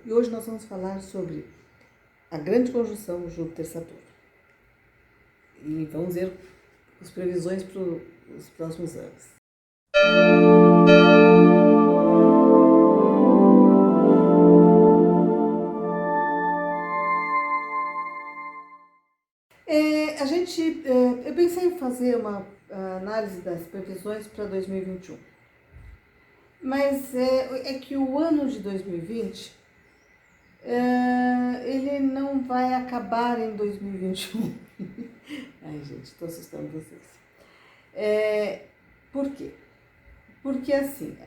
e hoje nós vamos falar sobre a grande conjunção Júpiter-Saturno. E vamos ver as previsões para os próximos anos. Eu pensei em fazer uma análise das previsões para 2021, mas é que o ano de 2020 ele não vai acabar em 2021. Ai, gente, estou assustando vocês. Por quê? Porque assim,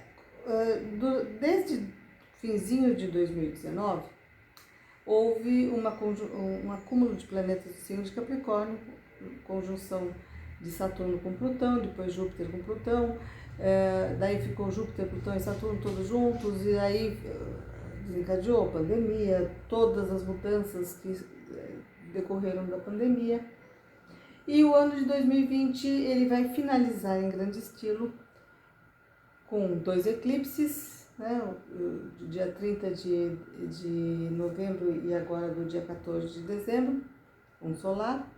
desde finzinho de 2019, houve um acúmulo de planetas do signo de Capricórnio, conjunção de Saturno com Plutão, depois Júpiter com Plutão, daí ficou Júpiter, Plutão e Saturno todos juntos, e aí desencadeou a pandemia, todas as mudanças que decorreram da pandemia. E o ano de 2020 ele vai finalizar em grande estilo com 2 eclipses, né, do dia 30 de novembro e agora do dia 14 de dezembro, um solar.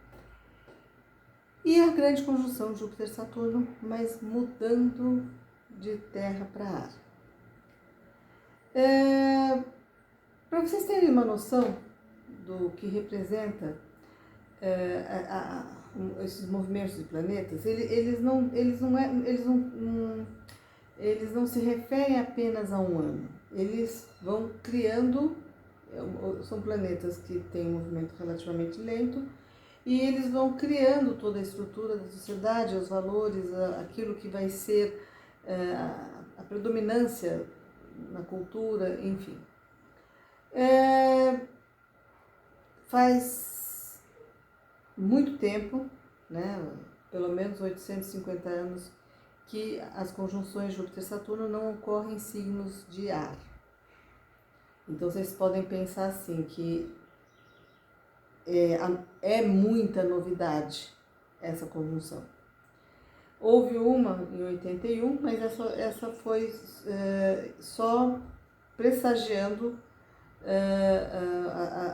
E a grande conjunção Júpiter-Saturno, mas mudando de terra para ar. Para vocês terem uma noção do que representa esses movimentos de planetas, eles não se referem apenas a um ano. Eles vão criando, são planetas que têm um movimento relativamente lento, e eles vão criando toda a estrutura da sociedade, os valores, aquilo que vai ser a predominância na cultura, enfim. Faz muito tempo, né, pelo menos 850 anos, que as conjunções Júpiter-Saturno não ocorrem em signos de ar. Então vocês podem pensar assim, que é muita novidade essa conjunção. Houve uma em 81, mas essa foi só pressagiando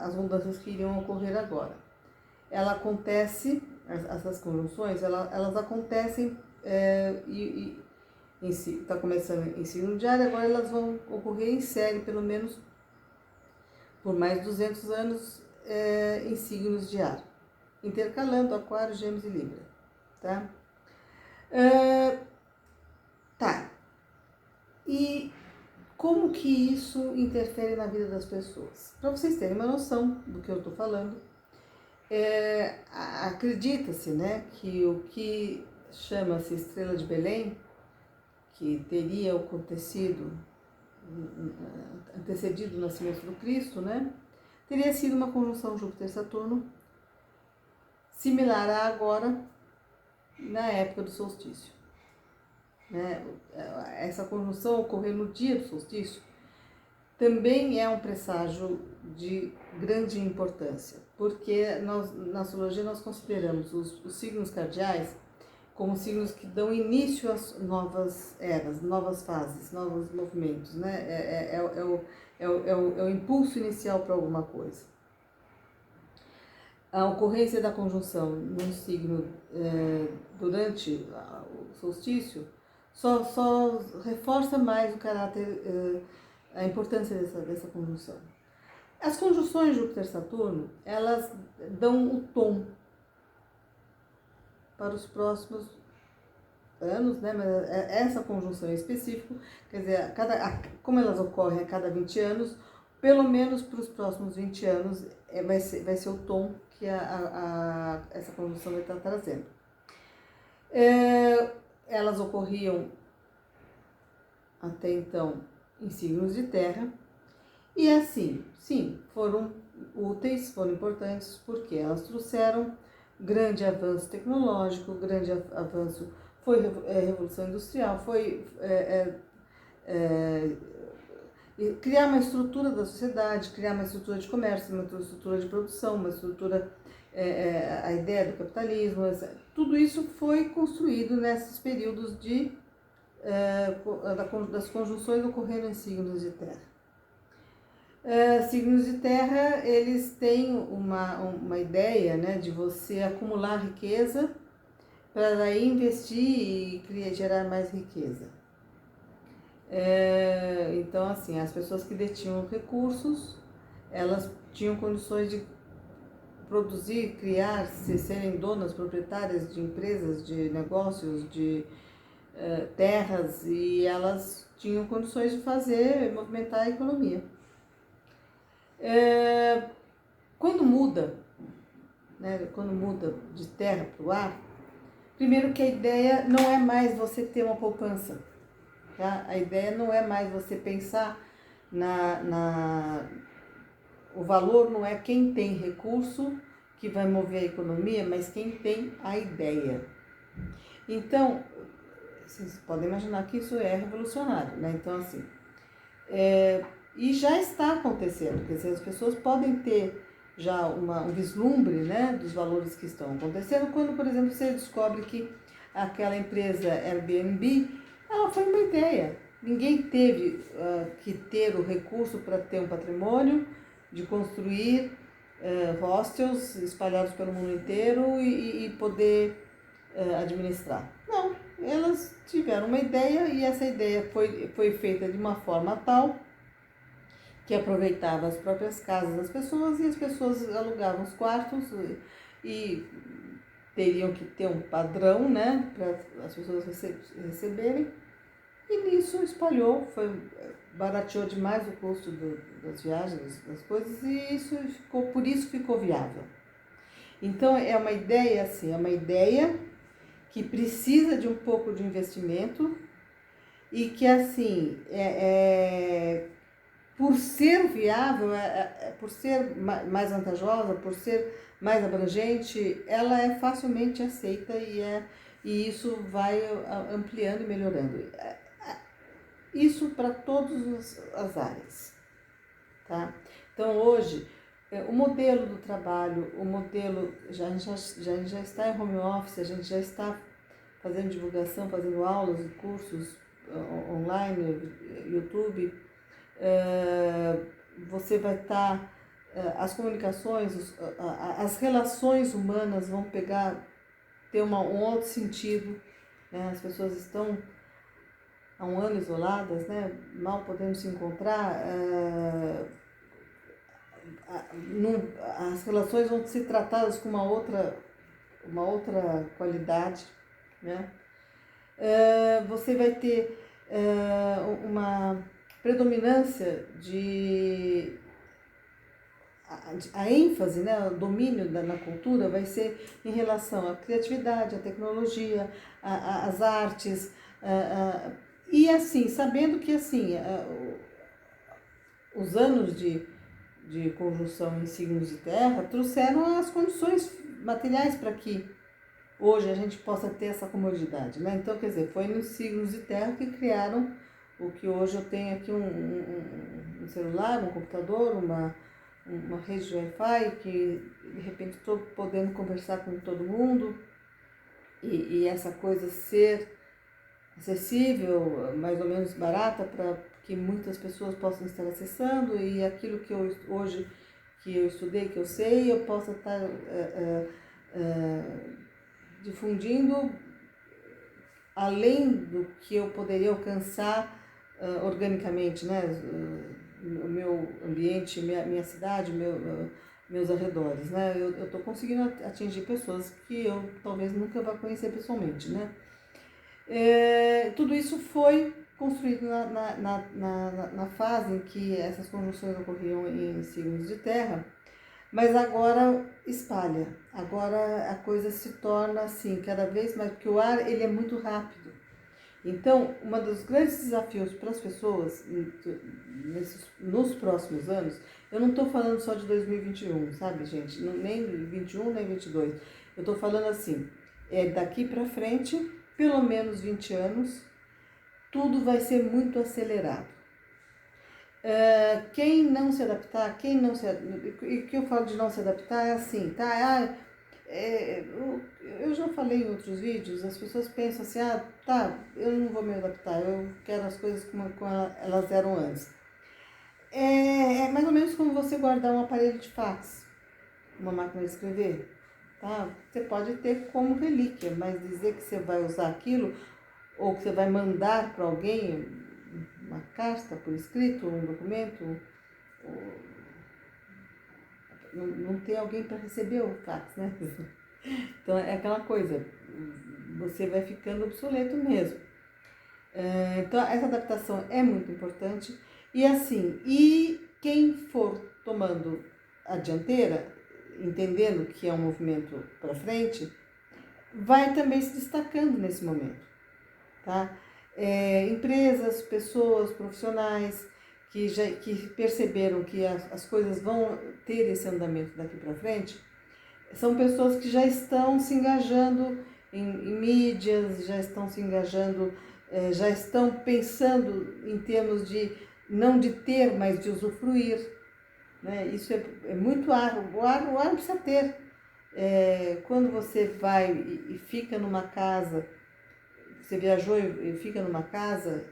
as mudanças que iriam ocorrer agora. Ela acontece, essas conjunções, elas acontecem está começando em signo de ar, agora elas vão ocorrer em série, pelo menos por mais 200 anos, em signos de ar, intercalando Aquário, Gêmeos e Libra, tá? E como que isso interfere na vida das pessoas? Para vocês terem uma noção do que eu estou falando, acredita-se, né, que o que chama-se Estrela de Belém, que teria antecedido o nascimento do Cristo, né, teria sido uma conjunção Júpiter-Saturno similar a agora, na época do solstício. Né? Essa conjunção ocorrer no dia do solstício também é um presságio de grande importância, porque na astrologia nós consideramos os signos cardeais como signos que dão início às novas eras, novas fases, novos movimentos, né? É o impulso inicial para alguma coisa. A ocorrência da conjunção num signo durante o solstício só reforça mais o caráter, a importância dessa conjunção. As conjunções Júpiter-Saturno, elas dão o tom para os próximos anos, né? Mas essa conjunção em específico, quer dizer, como elas ocorrem a cada 20 anos, pelo menos para os próximos 20 anos vai ser o tom que essa conjunção vai estar trazendo. Elas ocorriam até então em signos de terra, e assim, sim, foram úteis, foram importantes, porque elas trouxeram grande avanço tecnológico, grande avanço, foi revolução industrial, foi criar uma estrutura da sociedade, criar uma estrutura de comércio, uma estrutura de produção, uma estrutura, a ideia do capitalismo, tudo isso foi construído nesses períodos das conjunções ocorrendo em signos de terra. Signos de terra, eles têm uma ideia, né, de você acumular riqueza para daí investir e gerar mais riqueza. Então, assim, as pessoas que detinham recursos, elas tinham condições de produzir, criar, serem donas, proprietárias de empresas, de negócios, de terras, e elas tinham condições de fazer, movimentar a economia. Quando muda, né, quando muda de terra para o ar, primeiro que a ideia não é mais você ter uma poupança, tá? A ideia não é mais você pensar o valor não é quem tem recurso que vai mover a economia, mas quem tem a ideia. Então, vocês podem imaginar que isso é revolucionário, né? Então, assim, e já está acontecendo, quer dizer, as pessoas podem ter já um vislumbre, né, dos valores que estão acontecendo, quando, por exemplo, você descobre que aquela empresa Airbnb, ela foi uma ideia. Ninguém teve que ter o recurso para ter um patrimônio, de construir hostels espalhados pelo mundo inteiro e poder administrar. Não, elas tiveram uma ideia e essa ideia foi feita de uma forma tal que aproveitava as próprias casas das pessoas e as pessoas alugavam os quartos e teriam que ter um padrão, né, para as pessoas receberem. E nisso espalhou, barateou demais o custo das viagens, das coisas, e por isso ficou viável. Então é uma ideia assim, é uma ideia que precisa de um pouco de investimento e que assim por ser viável, por ser mais vantajosa, por ser mais abrangente, ela é facilmente aceita e isso vai ampliando e melhorando. Isso para todas as áreas, tá? Então hoje, o modelo do trabalho, a gente já está em home office, a gente já está fazendo divulgação, fazendo aulas e cursos online, YouTube. Você vai estar, as comunicações, as relações humanas vão ter um outro sentido, né? As pessoas estão há um ano isoladas, né? Mal podendo se encontrar, as relações vão ser tratadas com uma outra qualidade, né? Você vai ter uma predominância a ênfase, né, o domínio na cultura vai ser em relação à criatividade, à tecnologia, às artes, e assim, sabendo que assim, os anos de conjunção em signos de terra trouxeram as condições materiais para que hoje a gente possa ter essa comodidade, né? Então, quer dizer, foi nos signos de terra que criaram o que hoje eu tenho aqui um celular, um computador, uma rede de Wi-Fi, que de repente estou podendo conversar com todo mundo e essa coisa ser acessível, mais ou menos barata, para que muitas pessoas possam estar acessando e aquilo que hoje que eu estudei, que eu sei, eu possa estar difundindo além do que eu poderia alcançar organicamente, né? O meu ambiente, minha cidade, meus arredores, né? Eu estou conseguindo atingir pessoas que eu talvez nunca vá conhecer pessoalmente, né? Tudo isso foi construído na fase em que essas conjunções ocorriam em signos de terra, mas agora espalha, agora a coisa se torna assim, cada vez mais, porque o ar ele é muito rápido. Então, um dos grandes desafios para as pessoas nos próximos anos, eu não estou falando só de 2021, sabe, gente? Nem 21, nem 22. Eu estou falando assim, daqui para frente, pelo menos 20 anos, tudo vai ser muito acelerado. Quem não se adaptar, e que eu falo de não se adaptar é assim, tá? Eu já falei em outros vídeos, as pessoas pensam assim, tá, eu não vou me adaptar, eu quero as coisas como elas eram antes. É mais ou menos como você guardar um aparelho de fax, uma máquina de escrever, tá? Você pode ter como relíquia, mas dizer que você vai usar aquilo ou que você vai mandar para alguém uma carta por escrito, um documento, não tem alguém para receber o fax, né? Então é aquela coisa, você vai ficando obsoleto mesmo. Então essa adaptação é muito importante e assim, e quem for tomando a dianteira, entendendo que é um movimento para frente, vai também se destacando nesse momento, tá? Empresas, pessoas, profissionais que perceberam que as coisas vão ter esse andamento daqui para frente, são pessoas que já estão se engajando em mídias, já estão se engajando, já estão pensando em termos de não de ter, mas de usufruir. Né? Isso é muito árduo, o árduo precisa ter. Quando você vai e fica numa casa, você viajou e fica numa casa,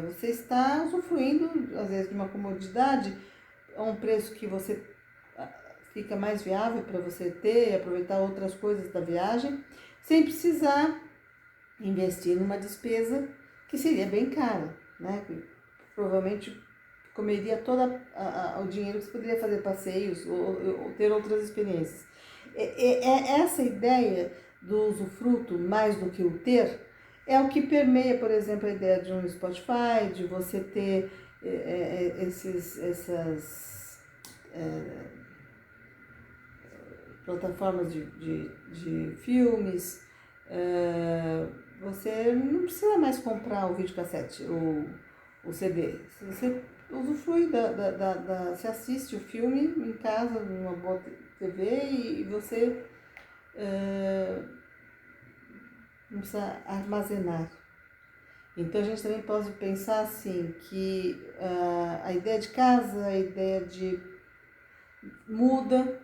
você está usufruindo, às vezes, de uma comodidade a um preço que você fica mais viável para você ter e aproveitar outras coisas da viagem, sem precisar investir numa despesa que seria bem cara, né? Provavelmente comeria todo o dinheiro que você poderia fazer passeios ou ter outras experiências. Essa ideia do usufruto mais do que o ter é o que permeia, por exemplo, a ideia de um Spotify, de você ter essas plataformas de filmes. Você não precisa mais comprar o videocassete, o CD. Você usufrui você assiste o filme em casa, numa boa TV e você não precisa armazenar. Então a gente também pode pensar assim, que a ideia de casa, a ideia de muda,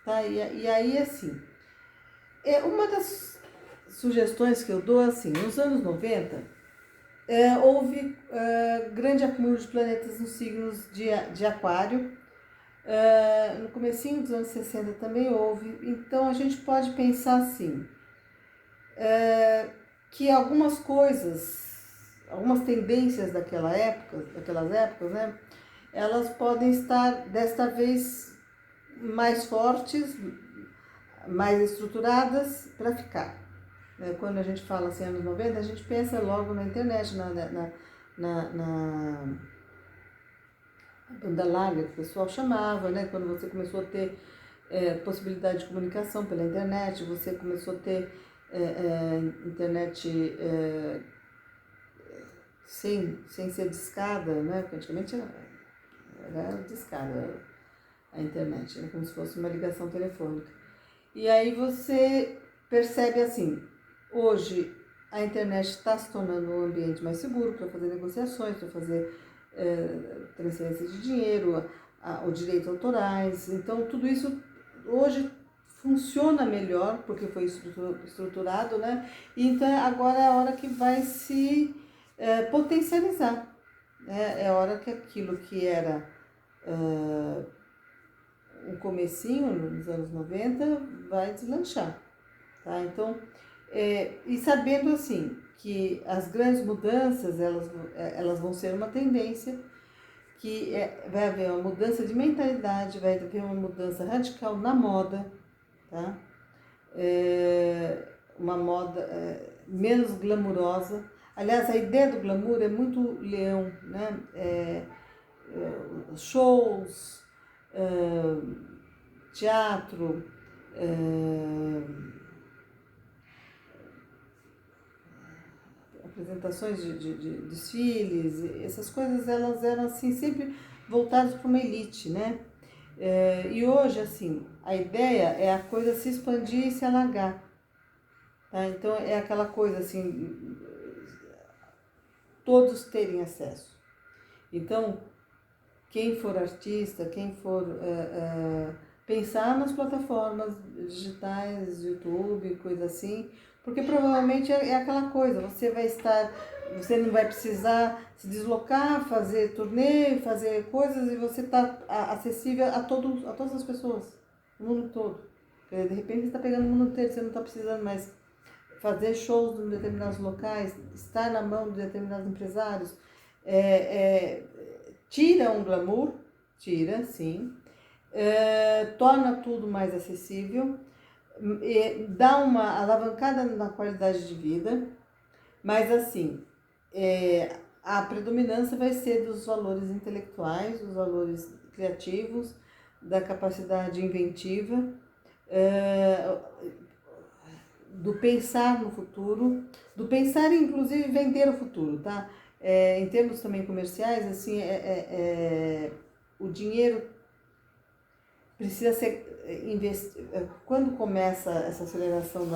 tá? E aí assim, uma das sugestões que eu dou assim, nos anos 90, houve grande acúmulo de planetas nos signos de aquário. No comecinho dos anos 60 também houve. Então a gente pode pensar assim, que algumas coisas, algumas tendências daquelas épocas, né, elas podem estar desta vez mais fortes, mais estruturadas para ficar. Quando a gente fala assim, anos 90, a gente pensa logo na internet, na banda larga, que o pessoal chamava, né? Quando você começou a ter possibilidade de comunicação pela internet, você começou a ter internet sem ser discada, né? Porque antigamente era discada a internet, era como se fosse uma ligação telefônica. E aí você percebe assim, hoje a internet está se tornando um ambiente mais seguro para fazer negociações, para fazer transferência de dinheiro, os direitos autorais. Então tudo isso hoje funciona melhor porque foi estruturado, né? E então agora é a hora que vai se potencializar. Né? É a hora que aquilo que era um comecinho nos anos 90 vai deslanchar. Tá? Então, e sabendo assim que as grandes mudanças elas vão ser uma tendência, que vai haver uma mudança de mentalidade, vai haver uma mudança radical na moda, tá? Uma moda menos glamurosa. Aliás, a ideia do glamour é muito leão, né? Shows, teatro, apresentações de desfiles, essas coisas elas eram assim sempre voltadas para uma elite, né? E hoje assim a ideia é a coisa se expandir e se alargar, tá? Então é aquela coisa assim, todos terem acesso. Então quem for artista, quem for pensar nas plataformas digitais, YouTube, coisa assim, Porque provavelmente é aquela coisa, você não vai precisar se deslocar, fazer turnê, fazer coisas, e você está acessível a todas as pessoas, o mundo todo. Porque de repente você está pegando o mundo inteiro, você não está precisando mais fazer shows em determinados locais, estar na mão de determinados empresários. Tira um glamour, tira, sim, torna tudo mais acessível, dá uma alavancada na qualidade de vida, mas assim, a predominância vai ser dos valores intelectuais, dos valores criativos, da capacidade inventiva, do pensar no futuro, do pensar inclusive vender o futuro, tá? Em termos também comerciais, assim, o dinheiro precisa ser investido. Quando começa essa aceleração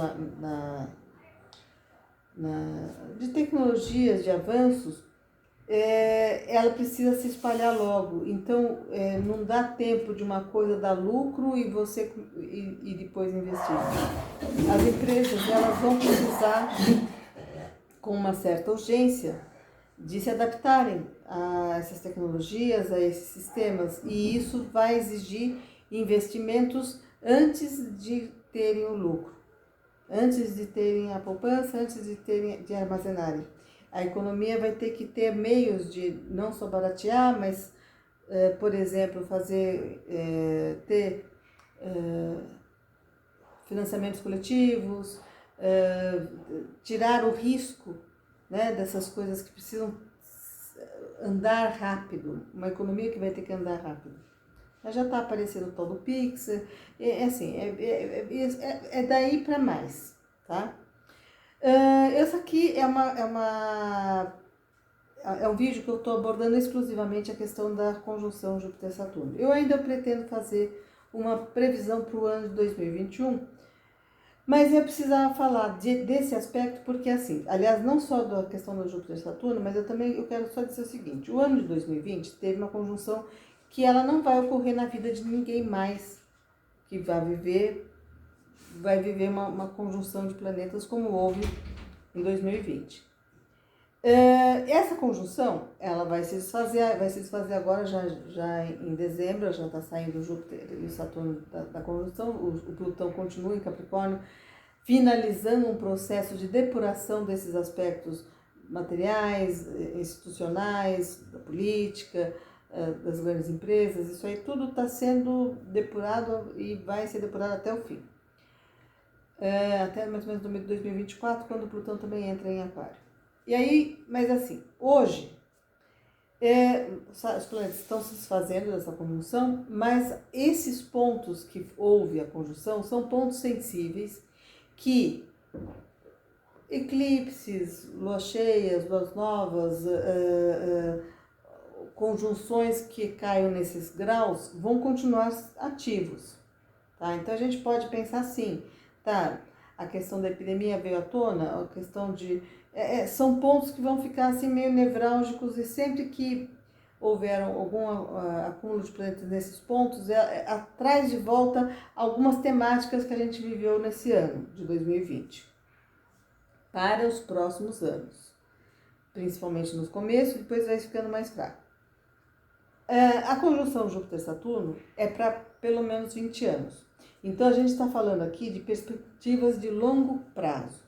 de tecnologias, de avanços, ela precisa se espalhar logo. Então, não dá tempo de uma coisa dar lucro e depois investir. As empresas, elas vão precisar, com uma certa urgência, de se adaptarem a essas tecnologias, a esses sistemas, e isso vai exigir investimentos antes de terem o lucro, antes de terem a poupança, antes de armazenarem. A economia vai ter que ter meios de não só baratear, mas, por exemplo, ter financiamentos coletivos, tirar o risco, né, dessas coisas que precisam andar rápido, uma economia que vai ter que andar rápido. Já está aparecendo o tal do Pix, é daí para mais, tá? Esse aqui é um vídeo que eu estou abordando exclusivamente a questão da conjunção Júpiter-Saturno. Eu ainda pretendo fazer uma previsão para o ano de 2021, mas eu precisava falar desse aspecto porque, assim, aliás, não só da questão do Júpiter-Saturno, mas eu quero só dizer o seguinte: o ano de 2020 teve uma conjunção que ela não vai ocorrer na vida de ninguém mais que vai viver uma conjunção de planetas como houve em 2020. Essa conjunção, ela vai se desfazer agora, já em dezembro, já está saindo o Júpiter e o Saturno da conjunção, o Plutão continua em Capricórnio, finalizando um processo de depuração desses aspectos materiais, institucionais, da política, das grandes empresas. Isso aí tudo está sendo depurado e vai ser depurado até o fim. Até mais ou menos 2024, quando o Plutão também entra em Aquário. E aí, mas assim, hoje, os planetas estão se desfazendo dessa conjunção, mas esses pontos que houve a conjunção são pontos sensíveis que eclipses, luas cheias, luas novas, conjunções que caiam nesses graus vão continuar ativos, tá? Então a gente pode pensar assim, tá? A questão da epidemia veio à tona, a questão de... são pontos que vão ficar assim meio nevrálgicos, e sempre que houver algum acúmulo de planetas nesses pontos, traz de volta algumas temáticas que a gente viveu nesse ano de 2020 para os próximos anos, principalmente no começo, depois vai ficando mais fraco. A conjunção Júpiter-Saturno é para pelo menos 20 anos. Então a gente está falando aqui de perspectivas de longo prazo,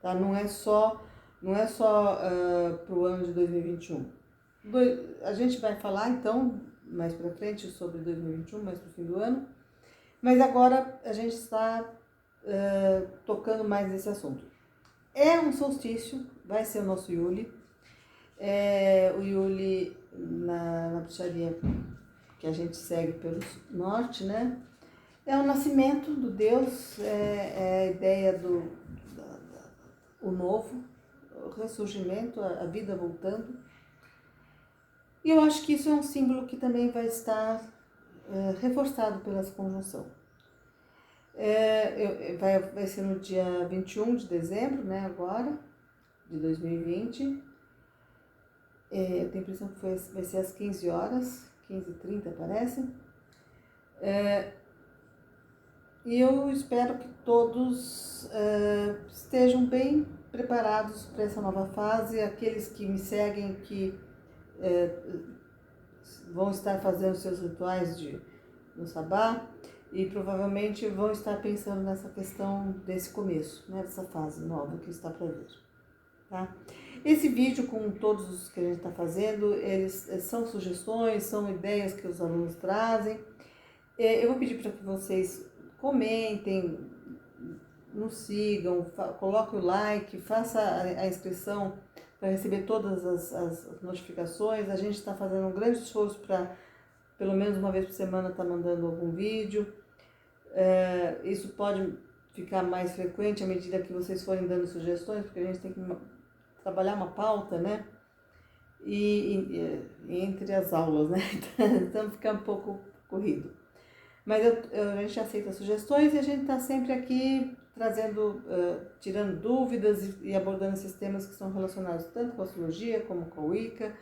tá? Não é só para o ano de 2021. A gente vai falar então mais para frente sobre 2021, mais para o fim do ano, mas agora a gente está tocando mais nesse assunto. É um solstício, vai ser o nosso Yuli. O Yuli na bruxaria que a gente segue pelo norte, né? É o nascimento do Deus, é a ideia o novo, o ressurgimento, a vida voltando. E eu acho que isso é um símbolo que também vai estar reforçado pela essa conjunção. Vai ser no dia 21 de dezembro, né, agora, de 2020. Eu tenho a impressão que vai ser às 15 horas, 15h30 parece. E eu espero que todos estejam bem preparados para essa nova fase. Aqueles que me seguem, que vão estar fazendo seus rituais no sabá e provavelmente vão estar pensando nessa questão desse começo, né, dessa fase nova que está para vir. Tá? Esse vídeo, com todos os que a gente está fazendo, eles são sugestões, são ideias que os alunos trazem. Eu vou pedir para que vocês comentem, nos sigam, coloquem o like, faça a inscrição para receber todas as notificações. A gente está fazendo um grande esforço para, pelo menos uma vez por semana, estar mandando algum vídeo. Isso pode ficar mais frequente à medida que vocês forem dando sugestões, porque a gente tem que trabalhar uma pauta, né? E entre as aulas, né? Então fica um pouco corrido. Mas a gente aceita sugestões e a gente está sempre aqui trazendo, tirando dúvidas e abordando esses temas que são relacionados tanto com a astrologia como com a Wicca,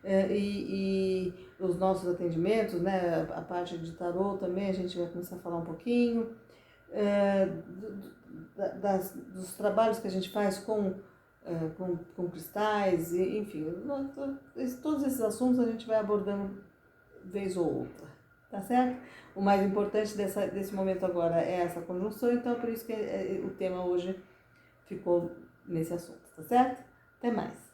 e os nossos atendimentos, né? A parte de tarô também a gente vai começar a falar um pouquinho, dos trabalhos que a gente faz com cristais, e, enfim, todos esses assuntos a gente vai abordando vez ou outra, tá certo? O mais importante desse momento agora é essa conjunção, então é por isso que o tema hoje ficou nesse assunto, tá certo? Até mais!